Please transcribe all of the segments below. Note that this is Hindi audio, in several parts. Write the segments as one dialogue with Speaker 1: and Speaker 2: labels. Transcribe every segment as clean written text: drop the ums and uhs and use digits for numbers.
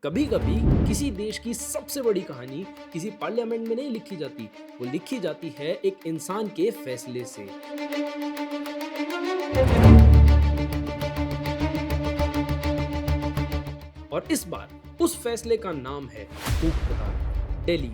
Speaker 1: कभी कभी किसी देश की सबसे बड़ी कहानी किसी पार्लियामेंट में नहीं लिखी जाती, वो लिखी जाती है एक इंसान के फैसले से। और इस बार उस फैसले का नाम है भूख हड़ताल। दिल्ली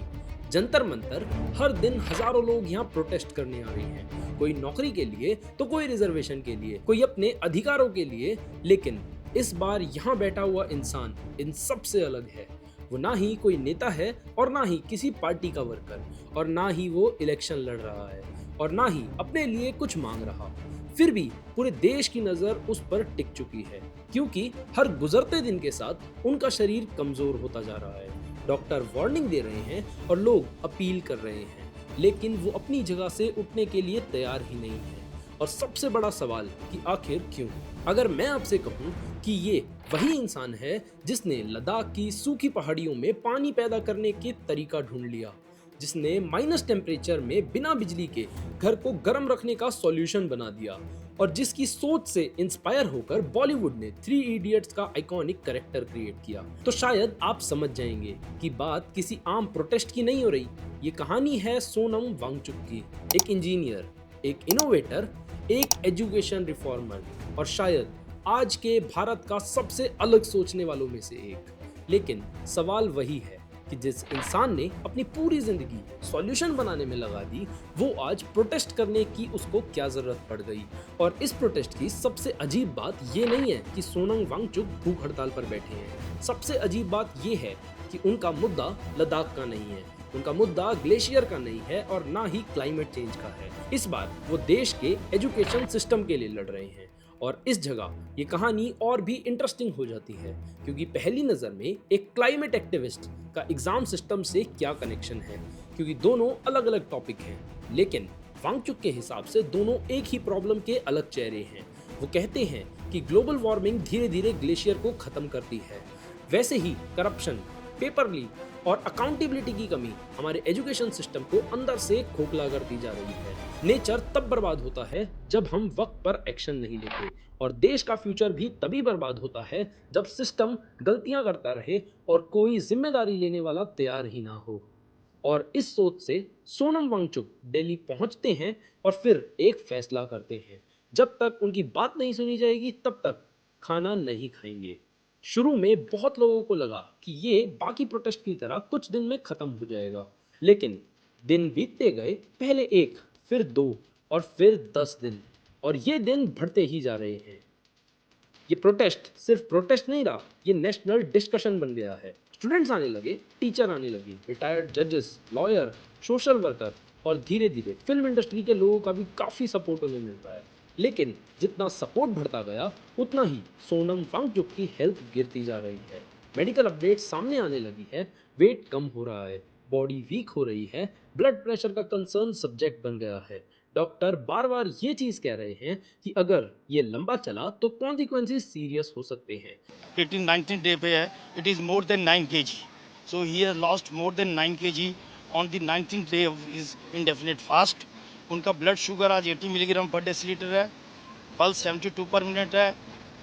Speaker 1: जंतर मंतर। हर दिन हजारों लोग यहाँ प्रोटेस्ट करने आ रहे हैं, कोई नौकरी के लिए तो कोई रिजर्वेशन के लिए, कोई अपने अधिकारों के लिए। लेकिन इस बार यहाँ बैठा हुआ इंसान इन सबसे अलग है। वो ना ही कोई नेता है और ना ही किसी पार्टी का वर्कर, और ना ही वो इलेक्शन लड़ रहा है, और ना ही अपने लिए कुछ मांग रहा। फिर भी पूरे देश की नजर उस पर टिक चुकी है, क्योंकि हर गुजरते दिन के साथ उनका शरीर कमजोर होता जा रहा है। डॉक्टर वार्निंग दे रहे हैं और लोग अपील कर रहे हैं, लेकिन वो अपनी जगह से उठने के लिए तैयार ही नहीं है। और सबसे बड़ा सवाल कि आखिर क्यों? अगर मैं आपसे कहूं कि ये वही इंसान है जिसने लद्दाख की सूखी पहाड़ियों में पानी पैदा करने के तरीका ढूंढ लिया, जिसने माइनस टेम्परेचर में बिना बिजली के घर को गर्म रखने का सॉल्यूशन बना दिया, और जिसकी सोच से इंस्पायर होकर बॉलीवुड ने थ्री इडियट्स का आइकॉनिक कैरेक्टर क्रिएट किया, तो शायद आप समझ जाएंगे कि बात किसी आम प्रोटेस्ट की नहीं हो रही। ये कहानी है सोनम वांगचुक की, एक इंजीनियर, एक इनोवेटर, एक एजुकेशन रिफॉर्मर, और शायद आज के भारत का सबसे अलग सोचने वालों में से एक। लेकिन सवाल वही है कि जिस इंसान ने अपनी पूरी जिंदगी सॉल्यूशन बनाने में लगा दी, वो आज प्रोटेस्ट करने की उसको क्या जरूरत पड़ गई। और इस प्रोटेस्ट की सबसे अजीब बात ये नहीं है कि सोनम वांगचुक भूख हड़ताल पर बैठे हैं। सबसे अजीब बात ये है कि उनका मुद्दा लद्दाख का नहीं है, उनका मुद्दा ग्लेशियर का नहीं है, और ना ही क्लाइमेट चेंज का है। इस बार वो देश के एजुकेशन सिस्टम के लिए लड़ रहे हैं। और इस जगह ये कहानी और भी इंटरेस्टिंग हो जाती है, क्योंकि पहली नजर में एक क्लाइमेट एक्टिविस्ट का एग्जाम सिस्टम से क्या कनेक्शन है, क्योंकि दोनों अलग अलग टॉपिक हैं। लेकिन वांगचुक के हिसाब से दोनों एक ही प्रॉब्लम के अलग चेहरे हैं। वो कहते हैं कि ग्लोबल वार्मिंग धीरे धीरे ग्लेशियर को खत्म करती है, वैसे ही करप्शन, पेपर लीक और अकाउंटेबिलिटी की कमी हमारे एजुकेशन सिस्टम को अंदर से खोखला करती जा रही है। नेचर तब बर्बाद होता है जब हम वक्त पर एक्शन नहीं लेते, और देश का फ्यूचर भी तभी बर्बाद होता है जब सिस्टम गलतियां करता रहे और कोई जिम्मेदारी लेने वाला तैयार ही ना हो। और इस सोच से सोनम वांगचुक दिल्ली पहुंचते हैं और फिर एक फैसला करते हैं, जब तक उनकी बात नहीं सुनी जाएगी तब तक खाना नहीं खाएंगे। शुरू में बहुत लोगों को लगा कि ये बाकी प्रोटेस्ट की तरह कुछ दिन में खत्म हो जाएगा, लेकिन दिन बीतते गए, पहले एक, फिर दो, और फिर 10 दिन, और ये दिन बढ़ते ही जा रहे हैं। ये प्रोटेस्ट सिर्फ प्रोटेस्ट नहीं रहा, ये नेशनल डिस्कशन बन गया है। स्टूडेंट्स आने लगे, टीचर आने लगे, रिटायर्ड जजेस, लॉयर, सोशल वर्कर, और धीरे धीरे फिल्म इंडस्ट्री के लोगों का भी काफ़ी सपोर्ट उन्हें मिल रहा है। लेकिन जितना सपोर्ट बढ़ता गया, उतना ही सोनम वांगचुक की हेल्थ गिरती जा रही है। मेडिकल अपडेट सामने आने लगी है, वेट कम हो रहा है, बॉडी वीक हो रही है, ब्लड प्रेशर का कंसर्न सब्जेक्ट बन गया है। डॉक्टर बार बार ये चीज़ कह रहे हैं कि अगर ये लंबा चला तो कॉन्सिक्वेंसेस सीरियस हो सकते हैं।
Speaker 2: 18 19 day पे है. It is more than 9 kg. So he has lost more than 9 kg on the 19th day of his indefinite fast. उनका ब्लड शुगर आज 80 मिलीग्राम पर डेसीलीटर है, पल्स 72 पर मिनट है,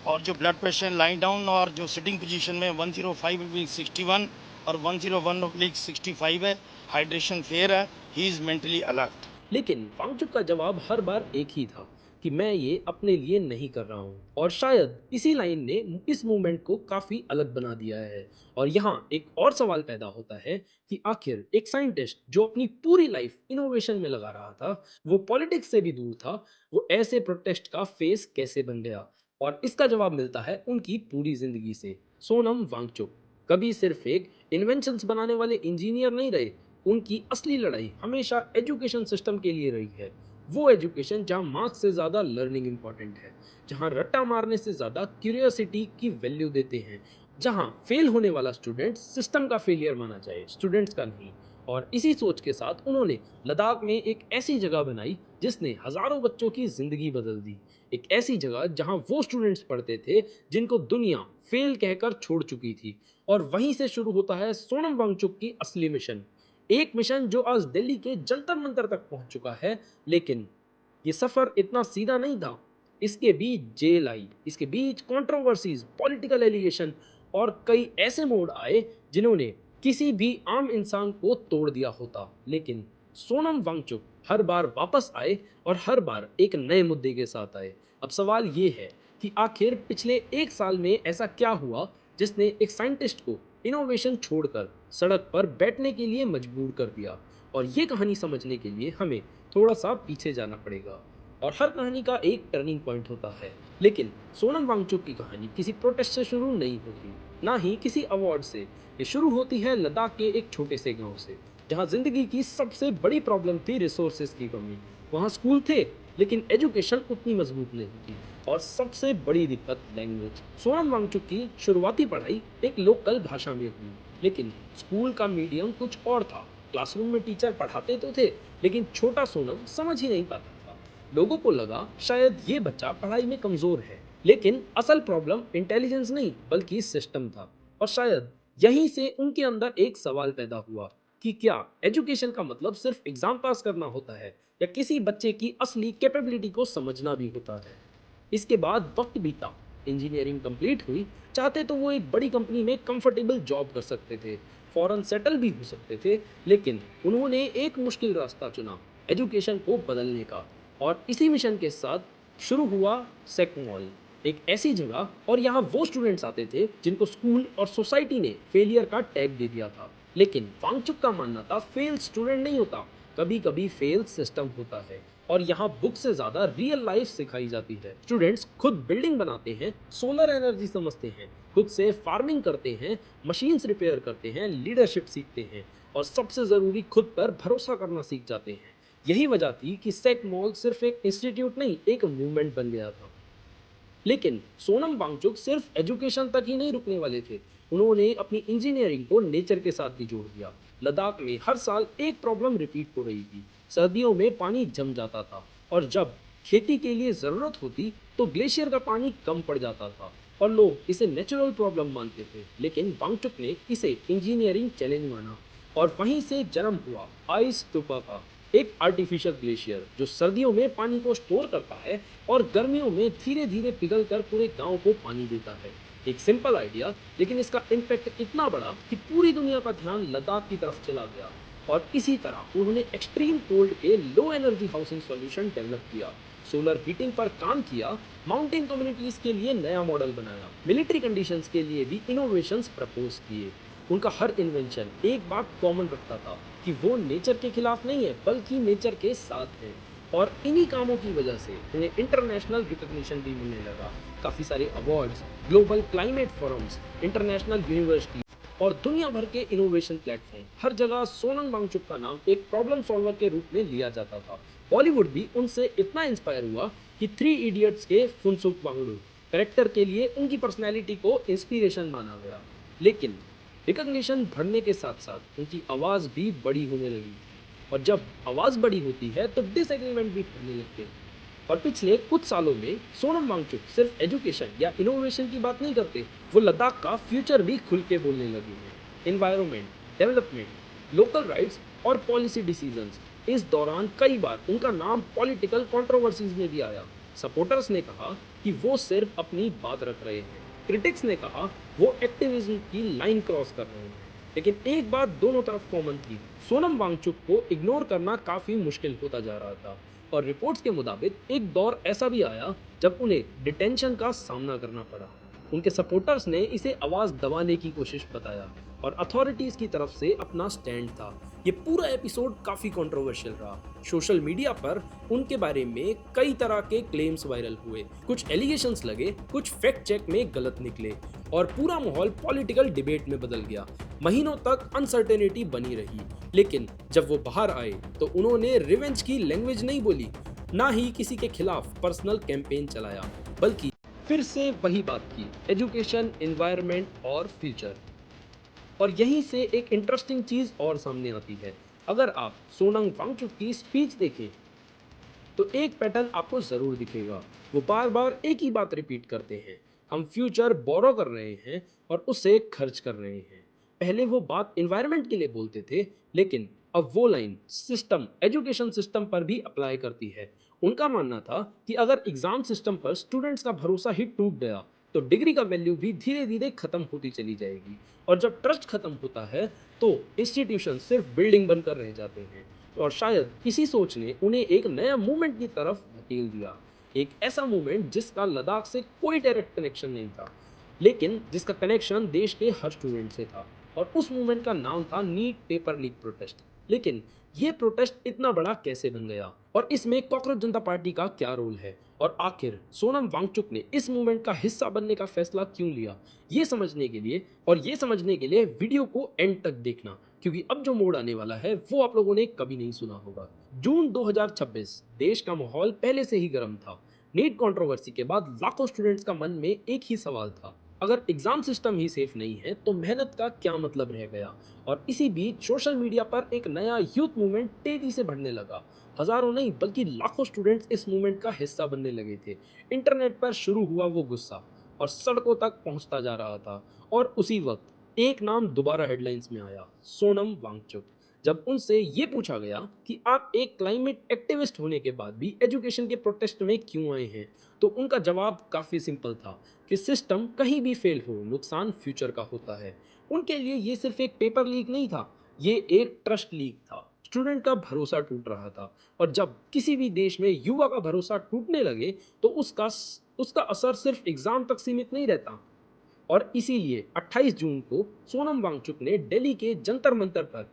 Speaker 2: और जो ब्लड प्रेशर लाइन डाउन और जो सिटिंग पोजीशन में 105/61 और 101/65 है। हाइड्रेशन फेयर है. He is mentally alert.
Speaker 1: लेकिन वांगचुक का जवाब हर बार एक ही था कि मैं ये अपने लिए नहीं कर रहा हूँ, और शायद इसी लाइन ने इस मूवमेंट को काफी अलग बना दिया है। और यहाँ एक और सवाल पैदा होता है कि आखिर एक साइंटिस्ट जो अपनी पूरी लाइफ इनोवेशन में लगा रहा था, वो पॉलिटिक्स से भी दूर था, वो ऐसे प्रोटेस्ट का फेस कैसे बन गया? और इसका जवाब मिलता है उनकी पूरी जिंदगी से। सोनम वांगचुक कभी सिर्फ एक इन्वेंशंस बनाने वाले इंजीनियर नहीं रहे, उनकी असली लड़ाई हमेशा एजुकेशन सिस्टम के लिए रही है। वो एजुकेशन जहाँ मार्क्स से ज़्यादा लर्निंग इंपॉर्टेंट है, जहाँ रट्टा मारने से ज़्यादा क्यूरियोसिटी की वैल्यू देते हैं, जहाँ फेल होने वाला स्टूडेंट सिस्टम का फेलियर माना जाए, स्टूडेंट्स का नहीं। और इसी सोच के साथ उन्होंने लद्दाख में एक ऐसी जगह बनाई जिसने हजारों बच्चों की जिंदगी बदल दी। एक ऐसी जगह जहाँ वो स्टूडेंट्स पढ़ते थे जिनको दुनिया फेल कहकर छोड़ चुकी थी। और वहीं से शुरू होता है सोनम वांगचुक की असली मिशन, एक मिशन जो आज दिल्ली के जंतर मंतर तक पहुंच चुका है। लेकिन ये सफर इतना सीधा नहीं था। इसके बीच जेल आई, इसके बीच कंट्रोवर्सीज, पॉलिटिकल एलिगेशन, और कई ऐसे मोड़ आए जिन्होंने किसी भी आम इंसान को तोड़ दिया होता, लेकिन सोनम वांगचुक हर बार वापस आए और हर बार एक नए मुद्दे के साथ आए। अब सवाल ये है कि आखिर पिछले एक साल में ऐसा क्या हुआ जिसने एक साइंटिस्ट को इनोवेशन छोड़कर सड़क पर बैठने के लिए मजबूर कर दिया। और ये कहानी समझने के लिए हमें थोड़ा सा पीछे जाना पड़ेगा। और हर कहानी का एक टर्निंग पॉइंट होता है, लेकिन सोनम वांगचुक की कहानी किसी प्रोटेस्ट से शुरू नहीं होती, ना ही किसी अवार्ड से। ये शुरू होती है लद्दाख के एक छोटे से गांव से, जहां जिंदगी की सबसे बड़ी प्रॉब्लम थी रिसोर्सेज की कमी। वहां स्कूल थे, लेकिन एजुकेशन उतनी मजबूत नहीं थी, और सबसे बड़ी दिक्कत लैंग्वेज। सोनम वांगचुक की शुरुआती पढ़ाई एक लोकल भाषा में हुई, लेकिन स्कूल का मीडियम कुछ और था। क्लासरूम में टीचर पढ़ाते तो थे, लेकिन छोटा सोनम समझ ही नहीं पाता था। लोगों को लगा शायद ये बच्चा पढ़ाई में कमजोर है, लेकिन असल प्रॉब्लम इंटेलिजेंस नहीं बल्कि सिस्टम था। और शायद यहीं से उनके अंदर एक सवाल पैदा हुआ कि क्या एजुकेशन का मतलब सिर्फ एग्जाम पास करना होता है, या किसी बच्चे की असली कैपेबिलिटी को समझना भी होता है। इसके बाद वक्त बीता, इंजीनियरिंग कंप्लीट हुई। चाहते तो वो एक बड़ी कंपनी में कंफर्टेबल जॉब कर सकते थे, फॉरेन सेटल भी हो सकते थे, लेकिन उन्होंने एक मुश्किल रास्ता चुना, एजुकेशन को बदलने का। और इसी मिशन के साथ शुरू हुआ सेकमॉल, एक ऐसी जगह, और यहाँ वो स्टूडेंट्स आते थे जिनको स्कूल और सोसाइटी ने फेलियर का टैग दे दिया था। लेकिन वांगचुक का मानना था फेल स्टूडेंट नहीं होता, कभी कभी फेल सिस्टम होता है। और यहाँ बुक से ज्यादा रियल लाइफ सिखाई जाती है। स्टूडेंट्स खुद बिल्डिंग बनाते हैं, सोलर एनर्जी समझते हैं, खुद से फार्मिंग करते हैं, मशीन्स रिपेयर करते हैं, लीडरशिप सीखते हैं, और सबसे जरूरी खुद पर भरोसा करना सीख जाते हैं। यही वजह थी कि सेक मॉल सिर्फ एक इंस्टीट्यूट नहीं, एक मूवमेंट बन गया था। लेकिन सोनम वांगचुक सिर्फ एजुकेशन तक ही नहीं रुकने वाले थे। उन्होंने अपनी इंजीनियरिंग को नेचर के साथ भी जोड़ दिया। लद्दाख में हर साल एक प्रॉब्लम रिपीट हो रही थी। सर्दियों में पानी जम जाता था, और जब खेती के लिए ज़रूरत होती तो ग्लेशियर का पानी कम पड़ जाता था। और लोग इसे नेचुरल प्रॉब्लम मानते थे, लेकिन वांगचुक ने इसे इंजीनियरिंग चैलेंज माना। और वहीं से जन्म हुआ आइस स्तूपा का, एक आर्टिफिशियल ग्लेशियर जो सर्दियों में पानी को स्टोर करता है और गर्मियों में धीरे धीरे पिघल कर पूरे गांव को पानी देता है। एक सिंपल आइडिया, लेकिन इसका इम्पैक्ट इतना बड़ा कि पूरी दुनिया का ध्यान लद्दाख की तरफ चला गया। और इसी तरह उन्होंने एक्सट्रीम कोल्ड के low energy housing solution develop किया, सोलर हीटिंग पर काम किया, माउंटेन कम्युनिटीज के लिए नया मॉडल बनाया, मिलिट्री कंडीशंस के लिए भी इनोवेशंस प्रपोज किए। उनका हर इन्वेंशन एक बात कॉमन रखता था कि वो नेचर के खिलाफ नहीं है, बल्कि नेचर के साथ है। और इन्हीं कामों की वजह से उन्हें इंटरनेशनल रिकॉग्निशन भी मिलने लगा। काफ़ी सारे awards, global climate forums, international university और दुनिया भर के इनोवेशन प्लेटफॉर्म, हर जगह सोनम वांगचुक का नाम एक प्रॉब्लम सॉल्वर के रूप में लिया जाता था। बॉलीवुड भी उनसे इतना इंस्पायर हुआ कि थ्री इडियट्स के फुनसुक वांगडू करेक्टर के लिए उनकी पर्सनैलिटी को इंस्पिरेशन माना गया। लेकिन रिकॉग्निशन बढ़ने के साथ साथ उनकी आवाज़ भी बड़ी होने लगी, और जब आवाज़ बड़ी होती है तो डिसएग्रीमेंट भी बढ़ने लगते हैं। और पिछले कुछ सालों में सोनम वांगचुक सिर्फ एजुकेशन या इनोवेशन की बात नहीं करते, वो लद्दाख का फ्यूचर भी खुल के बोलने लगे हैं। एनवायरनमेंट, डेवलपमेंट, लोकल राइट्स और पॉलिसी डिसीजंस, इस दौरान कई बार उनका नाम पॉलिटिकल कंट्रोवर्सीज में भी आया। सपोर्टर्स ने कहा कि वो सिर्फ अपनी बात रख रहे हैं, क्रिटिक्स ने कहा वो एक्टिविज्म की लाइन क्रॉस कर रहे हैं। लेकिन एक बात दोनों तरफ कॉमन थी, सोनम वांगचुक को इग्नोर करना काफ़ी मुश्किल होता जा रहा था। और रिपोर्ट्स के मुताबिक एक दौर ऐसा भी आया जब उन्हें डिटेंशन का सामना करना पड़ा। उनके सपोर्टर्स ने इसे आवाज़ दबाने की कोशिश बताया, और अथॉरिटीज़ की तरफ से अपना स्टैंड था। ये पूरा एपिसोड काफ़ी कंट्रोवर्शियल रहा। सोशल मीडिया पर उनके बारे में कई तरह के क्लेम्स वायरल हुए, कुछ एलिगेशंस लगे, कुछ फैक्ट चेक में गलत निकले, और पूरा माहौल पॉलिटिकल डिबेट में बदल गया। महीनों तक अनसर्टेनिटी बनी रही, लेकिन जब वो बाहर आए तो उन्होंने रिवेंज की लैंग्वेज नहीं बोली, ना ही किसी के खिलाफ पर्सनल कैंपेन चलाया, बल्कि फिर से वही बात की, एजुकेशन, एनवायरनमेंट और फ्यूचर। और यहीं से एक इंटरेस्टिंग चीज़ और सामने आती है। अगर आप सोनम वांगचुक की स्पीच देखें तो एक पैटर्न आपको ज़रूर दिखेगा। वो बार बार एक ही बात रिपीट करते हैं, हम फ्यूचर बोरो कर रहे हैं और उसे खर्च कर रहे हैं। पहले वो बात इन्वायरमेंट के लिए बोलते थे, लेकिन अब वो लाइन सिस्टम, एजुकेशन सिस्टम पर भी अप्लाई करती है। उनका मानना था कि अगर एग्ज़ाम सिस्टम पर स्टूडेंट्स का भरोसा ही टूट गया तो डिग्री का वैल्यू भी धीरे धीरे खत्म होती चली जाएगी। और जब ट्रस्ट खत्म होता है तो इंस्टीट्यूशन सिर्फ बिल्डिंग बनकर रह जाते हैं। और शायद इसी सोच ने उन्हें एक नया मूवमेंट की तरफ धकेल दिया, एक ऐसा मूवमेंट जिसका लद्दाख से कोई डायरेक्ट कनेक्शन नहीं था, लेकिन जिसका कनेक्शन देश के हर स्टूडेंट से था। और उस मूवमेंट का नाम था नीट पेपर लीक प्रोटेस्ट। लेकिन ये प्रोटेस्ट इतना बड़ा कैसे बन गया और इसमें कॉकरोच जनता पार्टी का क्या रोल है, और आखिर सोनम वांगचुक ने इस मूवमेंट का हिस्सा बनने का फैसला क्यों लिया, ये समझने के लिए वीडियो को एंड तक देखना, क्योंकि अब जो मोड़ आने वाला है वो आप लोगों ने कभी नहीं सुना होगा। जून 2026, देश का माहौल पहले से ही गर्म था। नीट कंट्रोवर्सी के बाद लाखों स्टूडेंट्स का मन में एक ही सवाल था, अगर एग्जाम सिस्टम ही सेफ नहीं है तो मेहनत का क्या मतलब रह गया। और इसी बीच सोशल मीडिया पर एक नया यूथ मूवमेंट तेजी से बढ़ने लगा। हजारों नहीं बल्कि लाखों स्टूडेंट्स इस मूवमेंट का हिस्सा बनने लगे थे। इंटरनेट पर शुरू हुआ वो गुस्सा और सड़कों तक पहुंचता जा रहा था। और उसी वक्त एक नाम दोबारा हेडलाइंस में आया, सोनम वांगचुक। जब उनसे ये पूछा गया कि आप एक क्लाइमेट एक्टिविस्ट होने के बाद भी एजुकेशन के प्रोटेस्ट में क्यों आए हैं, तो उनका जवाब काफ़ी सिंपल था कि सिस्टम कहीं भी फेल हो, नुकसान फ्यूचर का होता है। उनके लिए ये सिर्फ एक पेपर लीक नहीं था, ये एक ट्रस्ट लीक था। स्टूडेंट का भरोसा टूट रहा था, और जब किसी भी देश में युवा का भरोसा टूटने लगे तो उसका असर सिर्फ एग्जाम तक सीमित नहीं रहता। और इसीलिए 28 जून को सोनम वांगचुक ने दिल्ली के जंतर मंतर पर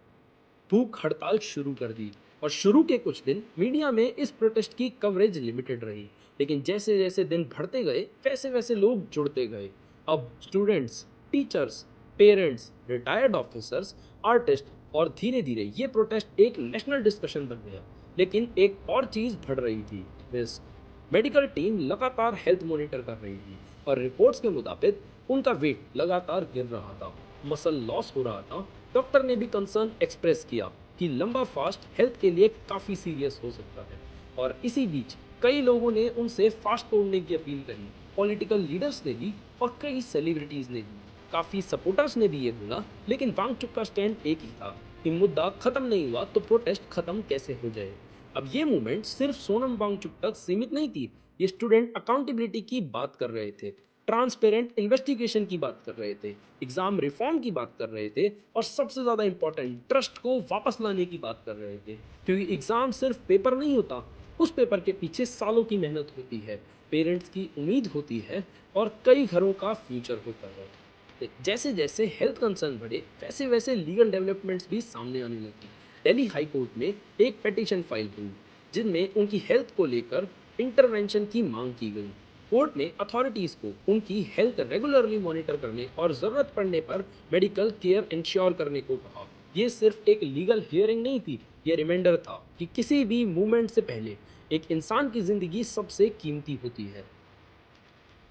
Speaker 1: भूख हड़ताल शुरू कर दी। और शुरू के कुछ दिन मीडिया में इस प्रोटेस्ट की कवरेज लिमिटेड रही, लेकिन जैसे जैसे दिन बढ़ते गए वैसे वैसे लोग जुड़ते गए। अब students, teachers, parents, retired officers, artist, और धीरे धीरे ये प्रोटेस्ट एक नेशनल डिस्कशन बन गया। लेकिन एक और चीज़ बढ़ रही थी, रिस्क। मेडिकल टीम लगातार हेल्थ मॉनिटर कर रही थी, और रिपोर्ट्स के मुताबिक उनका वेट लगातार गिर रहा था, मसल लॉस हो रहा था। डॉक्टर ने भी कंसर्न एक्सप्रेस किया कि लंबा फास्ट हेल्थ के लिए काफ़ी सीरियस हो सकता है। और इसी बीच कई लोगों ने उनसे फास्ट तोड़ने की अपील करी, पॉलिटिकल लीडर्स ने भी और कई सेलिब्रिटीज़ ने भी, काफ़ी सपोर्टर्स ने भी ये बोला। लेकिन वांगचुक का स्टैंड एक ही था कि मुद्दा खत्म नहीं हुआ तो प्रोटेस्ट खत्म कैसे हो जाए। अब ये मूवमेंट सिर्फ सोनम वांगचुक तक सीमित नहीं थी, ये स्टूडेंट अकाउंटेबिलिटी की बात कर रहे थे, ट्रांसपेरेंट इन्वेस्टिगेशन की बात कर रहे थे, एग्जाम रिफॉर्म की बात कर रहे थे, और सबसे ज़्यादा इंपॉर्टेंट ट्रस्ट को वापस लाने की बात कर रहे थे। क्योंकि एग्जाम सिर्फ पेपर नहीं होता, उस पेपर के पीछे सालों की मेहनत होती है, पेरेंट्स की उम्मीद होती है, और कई घरों का फ्यूचर होता है। जैसे जैसे हेल्थ कंसर्न बढ़े वैसे वैसे लीगल डेवलपमेंट्स भी सामने आने लगी। दिल्ली हाई कोर्ट में एक पिटीशन फाइल हुई जिनमें उनकी हेल्थ को लेकर इंटरवेंशन की मांग की गई। कोर्ट ने अथॉरिटीज को उनकी हेल्थ रेगुलरली मॉनिटर करने और जरूरत पड़ने पर मेडिकल केयर इंश्योर करने को कहा। ये सिर्फ एक लीगल हियरिंग नहीं थी, ये रिमाइंडर था कि किसी भी मूवमेंट से पहले एक इंसान की जिंदगी सबसे कीमती होती है।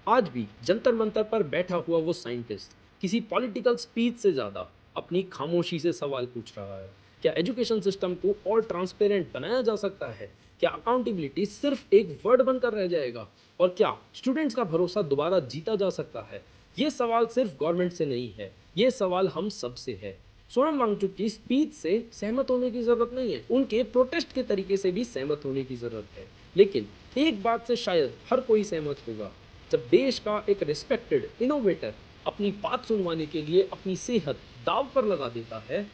Speaker 1: आज भी जंतर मंतर पर बैठा हुआ वो साइंटिस्ट किसी पॉलिटिकल स्पीच से ज़्यादा अपनी खामोशी से सवाल पूछ रहा है। क्या एजुकेशन सिस्टम को और ट्रांसपेरेंट बनाया जा सकता है? क्या अकाउंटेबिलिटी सिर्फ एक वर्ड बनकर रह जाएगा? और क्या स्टूडेंट्स का भरोसा दोबारा जीता जा सकता है? ये सवाल सिर्फ गवर्नमेंट से नहीं है, ये सवाल हम सब से है। सोनम वांगचुक की स्पीच से सहमत होने की ज़रूरत नहीं है, उनके प्रोटेस्ट के तरीके से भी सहमत होने की ज़रूरत है। लेकिन एक बात से शायद हर कोई सहमत होगा, जब देश का एक रिस्पेक्टेड इनोवेटर अपनी बात सुनवाने के लिए अपनी सेहत दांव पर लगा देता है,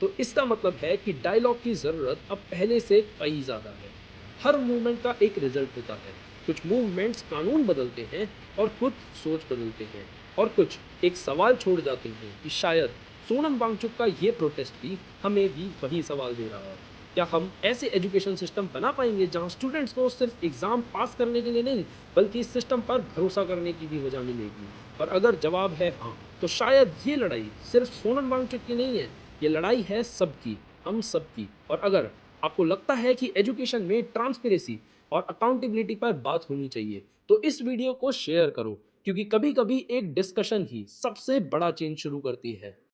Speaker 1: तो इसका मतलब है कि डायलॉग की ज़रूरत अब पहले से कहीं ज़्यादा है। हर मूवमेंट का एक रिजल्ट होता है, कुछ मूवमेंट्स कानून बदलते हैं और कुछ सोच बदलते हैं, और कुछ एक सवाल छोड़ जाते हैं कि शायद सोनम वांगचुक का ये प्रोटेस्ट भी हमें भी वही सवाल दे रहा है। क्या हम ऐसे एजुकेशन सिस्टम बना पाएंगे जहां स्टूडेंट्स को सिर्फ एग्जाम पास करने के लिए नहीं बल्कि इस सिस्टम पर भरोसा करने की भी वजह मिलेगी? और अगर जवाब है हाँ, तो शायद ये लड़ाई सिर्फ सोनम वांगचुक की नहीं है, ये लड़ाई है सबकी, हम सबकी। और अगर आपको लगता है कि एजुकेशन में ट्रांसपेरेंसी और अकाउंटेबिलिटी पर बात होनी चाहिए, तो इस वीडियो को शेयर करो, क्योंकि कभी कभी एक डिस्कशन ही सबसे बड़ा चेंज शुरू करती है।